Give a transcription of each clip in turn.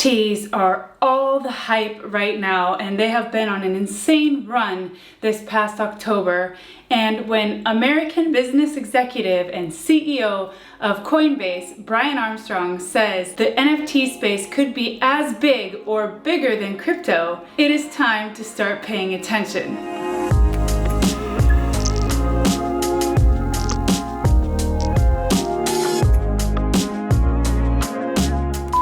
NFTs are all the hype right now, and they have been on an insane run this past October. And when American business executive and CEO of Coinbase, Brian Armstrong, says the NFT space could be as big or bigger than crypto, it is time to start paying attention.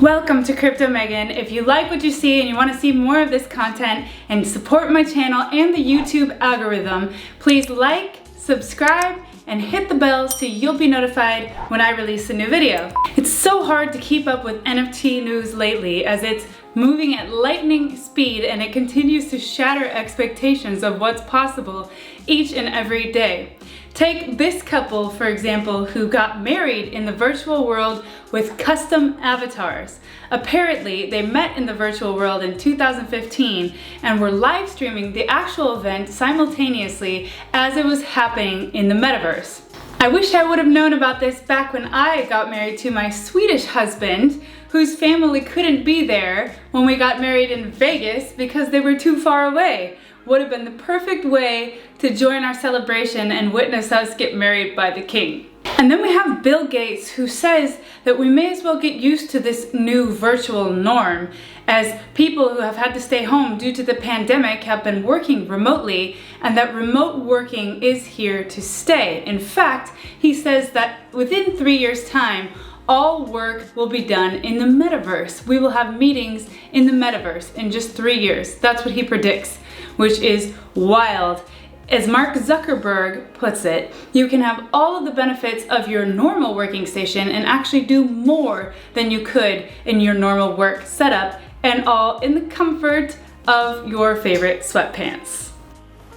Welcome to Crypto Megan. If you like what you see and you want to see more of this content and support my channel and the YouTube algorithm, please like, subscribe, and hit the bell so you'll be notified when I release a new video. It's so hard to keep up with NFT news lately as it's moving at lightning speed and it continues to shatter expectations of what's possible each and every day. Take this couple, for example, who got married in the virtual world with custom avatars. Apparently, they met in the virtual world in 2015 and were live streaming the actual event simultaneously as it was happening in the Metaverse. I wish I would have known about this back when I got married to my Swedish husband, whose family couldn't be there when we got married in Vegas because they were too far away. Would have been the perfect way to join our celebration and witness us get married by the king. And then we have Bill Gates, who says that we may as well get used to this new virtual norm, as people who have had to stay home due to the pandemic have been working remotely, and that remote working is here to stay. In fact, he says that within 3 years' time, all work will be done in the Metaverse. We will have meetings in the Metaverse in just 3 years. That's what he predicts, which is wild. As Mark Zuckerberg puts it, you can have all of the benefits of your normal working station and actually do more than you could in your normal work setup, and all in the comfort of your favorite sweatpants.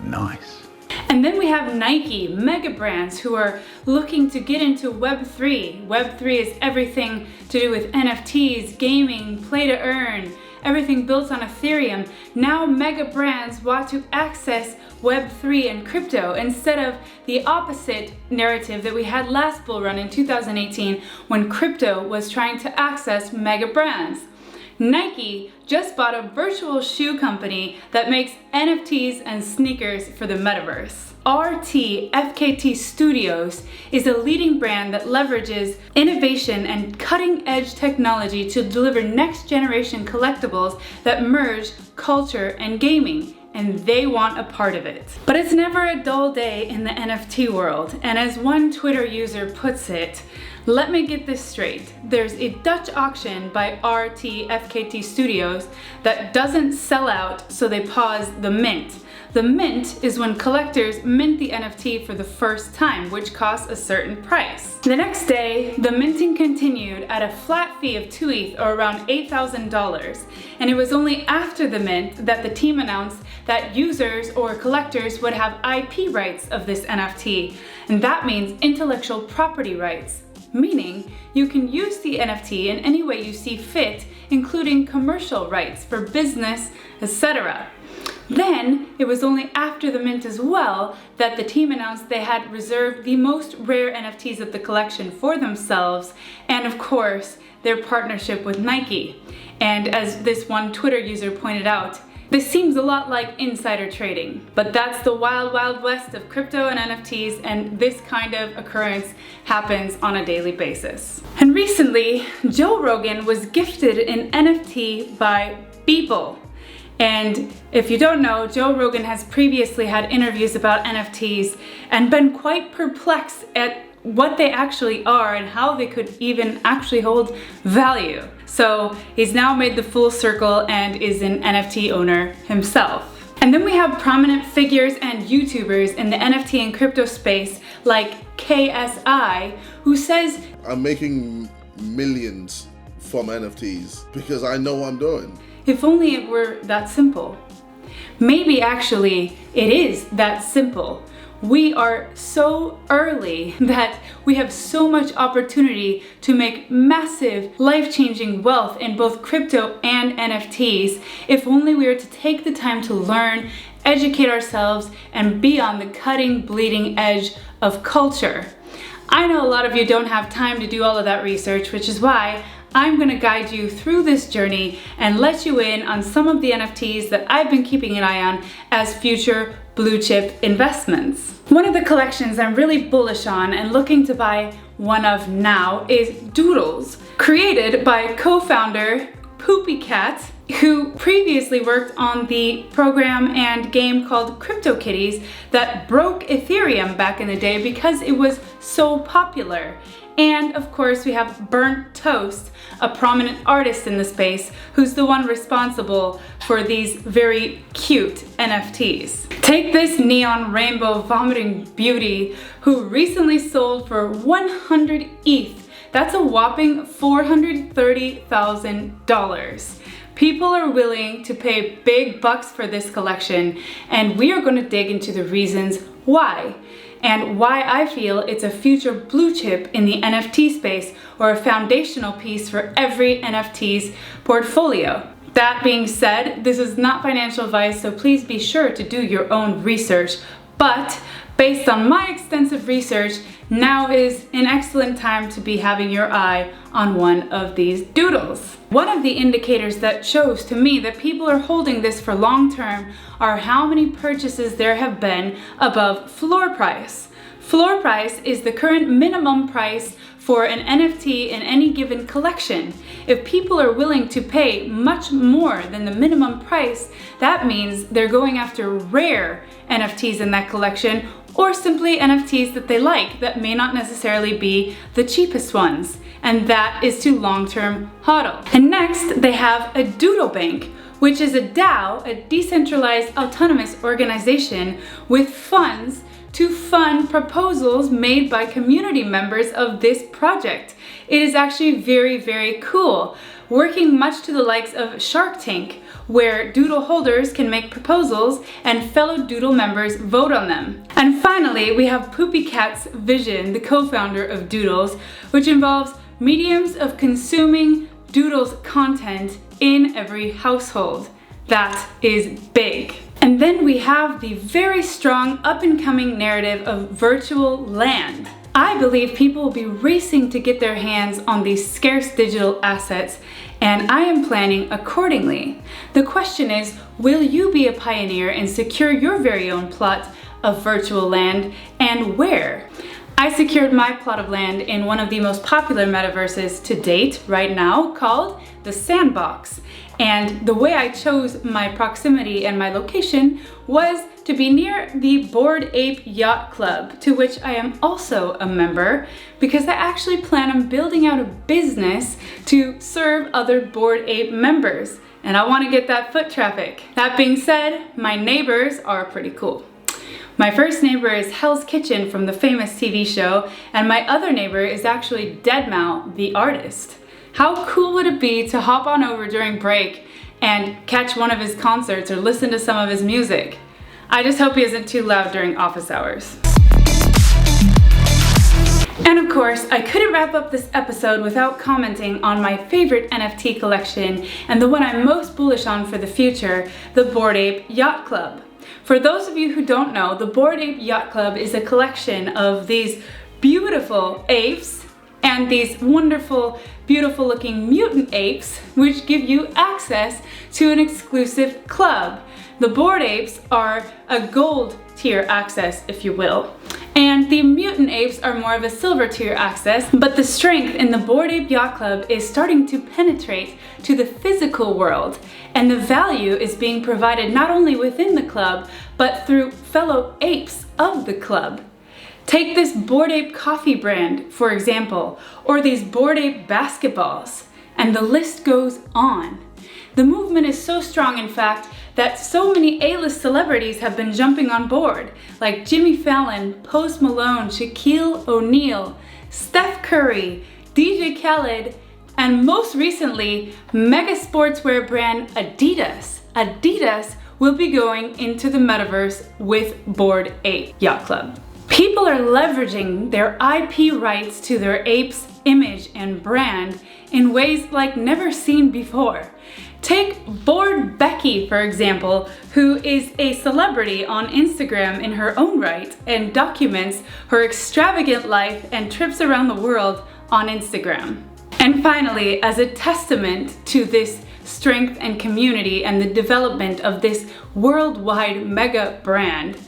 Nice. And then we have Nike, mega brands who are looking to get into Web3. Web3 is everything to do with NFTs, gaming, play to earn, everything built on Ethereum. Now mega brands want to access Web3 and crypto instead of the opposite narrative that we had last bull run in 2018 when crypto was trying to access mega brands. Nike just bought a virtual shoe company that makes NFTs and sneakers for the Metaverse. FKT Studios is a leading brand that leverages innovation and cutting-edge technology to deliver next-generation collectibles that merge culture and gaming, and they want a part of it. But it's never a dull day in the NFT world, and as one Twitter user puts it, let me get this straight. There's a Dutch auction by FKT Studios that doesn't sell out, so they pause the mint. The mint is when collectors mint the NFT for the first time, which costs a certain price. The next day, the minting continued at a flat fee of 2 ETH, or around $8,000. And it was only after the mint that the team announced that users or collectors would have IP rights of this NFT. And that means intellectual property rights, meaning you can use the NFT in any way you see fit, including commercial rights for business, etc. Then, it was only after the mint as well that the team announced they had reserved the most rare NFTs of the collection for themselves, and of course, their partnership with Nike. And as this one Twitter user pointed out, this seems a lot like insider trading, but that's the wild, wild west of crypto and NFTs, and this kind of occurrence happens on a daily basis. And recently, Joe Rogan was gifted an NFT by Beeple. And if you don't know, Joe Rogan has previously had interviews about NFTs and been quite perplexed at what they actually are and how they could even actually hold value. So he's now made the full circle and is an NFT owner himself. And then we have prominent figures and YouTubers in the NFT and crypto space like KSI, who says, I'm making millions from NFTs because I know what I'm doing. If only it were that simple. Maybe actually it is that simple. We are so early that we have so much opportunity to make massive, life-changing wealth in both crypto and NFTs if only we were to take the time to learn, educate ourselves, and be on the cutting, bleeding edge of culture. I know a lot of you don't have time to do all of that research, which is why I'm gonna guide you through this journey and let you in on some of the NFTs that I've been keeping an eye on as future blue chip investments. One of the collections I'm really bullish on and looking to buy one of now is Doodles, created by co-founder Poopy Cat, who previously worked on the program and game called CryptoKitties that broke Ethereum back in the day because it was so popular. And of course we have Burnt Toast, a prominent artist in the space who's the one responsible for these very cute NFTs. Take this neon rainbow vomiting beauty who recently sold for 100 ETH. That's a whopping $430,000. People are willing to pay big bucks for this collection, and we are going to dig into the reasons why, and why I feel it's a future blue chip in the NFT space, or a foundational piece for every NFT's portfolio. That being said, this is not financial advice, so please be sure to do your own research, but based on my extensive research, now is an excellent time to be having your eye on one of these doodles. One of the indicators that shows to me that people are holding this for long term are how many purchases there have been above floor price. Floor price is the current minimum price for an NFT in any given collection. If people are willing to pay much more than the minimum price, that means they're going after rare NFTs in that collection, or simply NFTs that they like that may not necessarily be the cheapest ones. And that is to long-term hodl. And next, they have a Doodle Bank, which is a DAO, a decentralized autonomous organization with funds to fund proposals made by community members of this project. It is actually very, very cool, working much to the likes of Shark Tank, where Doodle holders can make proposals and fellow Doodle members vote on them. And finally, we have Poopy Cat's vision, the co-founder of Doodles, which involves mediums of consuming Doodles content in every household. That is big. And then we have the very strong up-and-coming narrative of virtual land. I believe people will be racing to get their hands on these scarce digital assets, and I am planning accordingly. The question is, will you be a pioneer and secure your very own plot of virtual land, and where? I secured my plot of land in one of the most popular metaverses to date right now, called the Sandbox. And the way I chose my proximity and my location was to be near the Bored Ape Yacht Club, to which I am also a member, because I actually plan on building out a business to serve other Bored Ape members. And I want to get that foot traffic. That being said, my neighbors are pretty cool. My first neighbor is Hell's Kitchen from the famous TV show, and my other neighbor is actually Deadmau5, the artist. How cool would it be to hop on over during break and catch one of his concerts or listen to some of his music? I just hope he isn't too loud during office hours. And of course, I couldn't wrap up this episode without commenting on my favorite NFT collection and the one I'm most bullish on for the future, the Bored Ape Yacht Club. For those of you who don't know, the Bored Ape Yacht Club is a collection of these beautiful apes and these wonderful, beautiful looking mutant apes, which give you access to an exclusive club. The Bored Apes are a gold tier access, if you will, and the mutant apes are more of a silver tier access, but the strength in the Bored Ape Yacht Club is starting to penetrate to the physical world, and the value is being provided not only within the club, but through fellow apes of the club. Take this Bored Ape coffee brand, for example, or these Bored Ape basketballs, and the list goes on. The movement is so strong, in fact, that so many A-list celebrities have been jumping on board, like Jimmy Fallon, Post Malone, Shaquille O'Neal, Steph Curry, DJ Khaled, and most recently, mega sportswear brand Adidas. Adidas will be going into the metaverse with Bored Ape Yacht Club. People are leveraging their IP rights to their ape's image and brand in ways like never seen before. Take Bored Becky, for example, who is a celebrity on Instagram in her own right and documents her extravagant life and trips around the world on Instagram. And finally, as a testament to this strength and community and the development of this worldwide mega brand,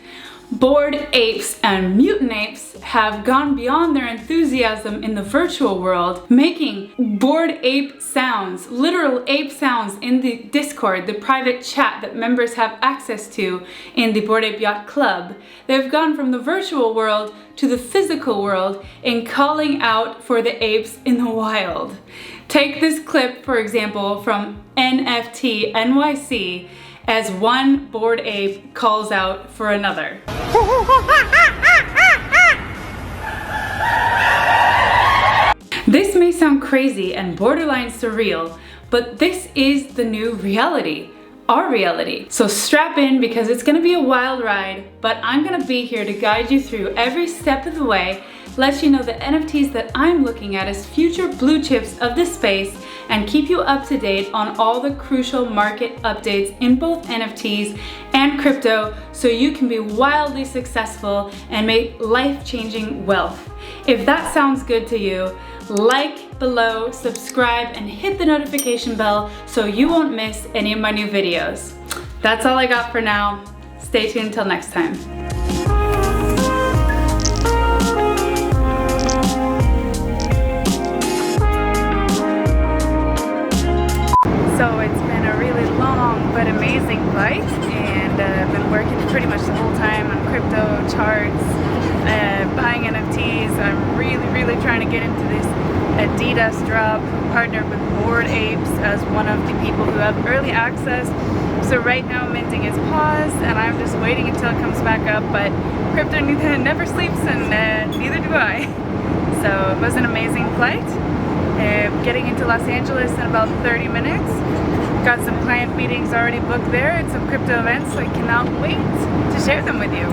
Bored Apes and Mutant Apes have gone beyond their enthusiasm in the virtual world, making Bored Ape sounds, literal ape sounds in the Discord, the private chat that members have access to in the Bored Ape Yacht Club. They've gone from the virtual world to the physical world in calling out for the apes in the wild. Take this clip, for example, from NFT NYC, as one bored ape calls out for another. This may sound crazy and borderline surreal, but this is the new reality. Our reality. So strap in, because it's gonna be a wild ride, but I'm gonna be here to guide you through every step of the way, let you know the NFTs that I'm looking at as future blue chips of this space, and keep you up to date on all the crucial market updates in both NFTs and crypto, so you can be wildly successful and make life-changing wealth. If that sounds good to you, like below, subscribe, and hit the notification bell so you won't miss any of my new videos. That's all I got for now. Stay tuned until next time. So it's been a really long but amazing flight, and I've been working pretty much the whole time on crypto charts, buying NFTs. I'm really trying to get into this Adidas drop, partnered with Bored Apes as one of the people who have early access. So right now minting is paused, and I'm just waiting until it comes back up, but crypto never sleeps, and neither do I. So it was an amazing flight. Getting into Los Angeles in about 30 minutes. Got some client meetings already booked there and some crypto events, so I cannot wait to share them with you.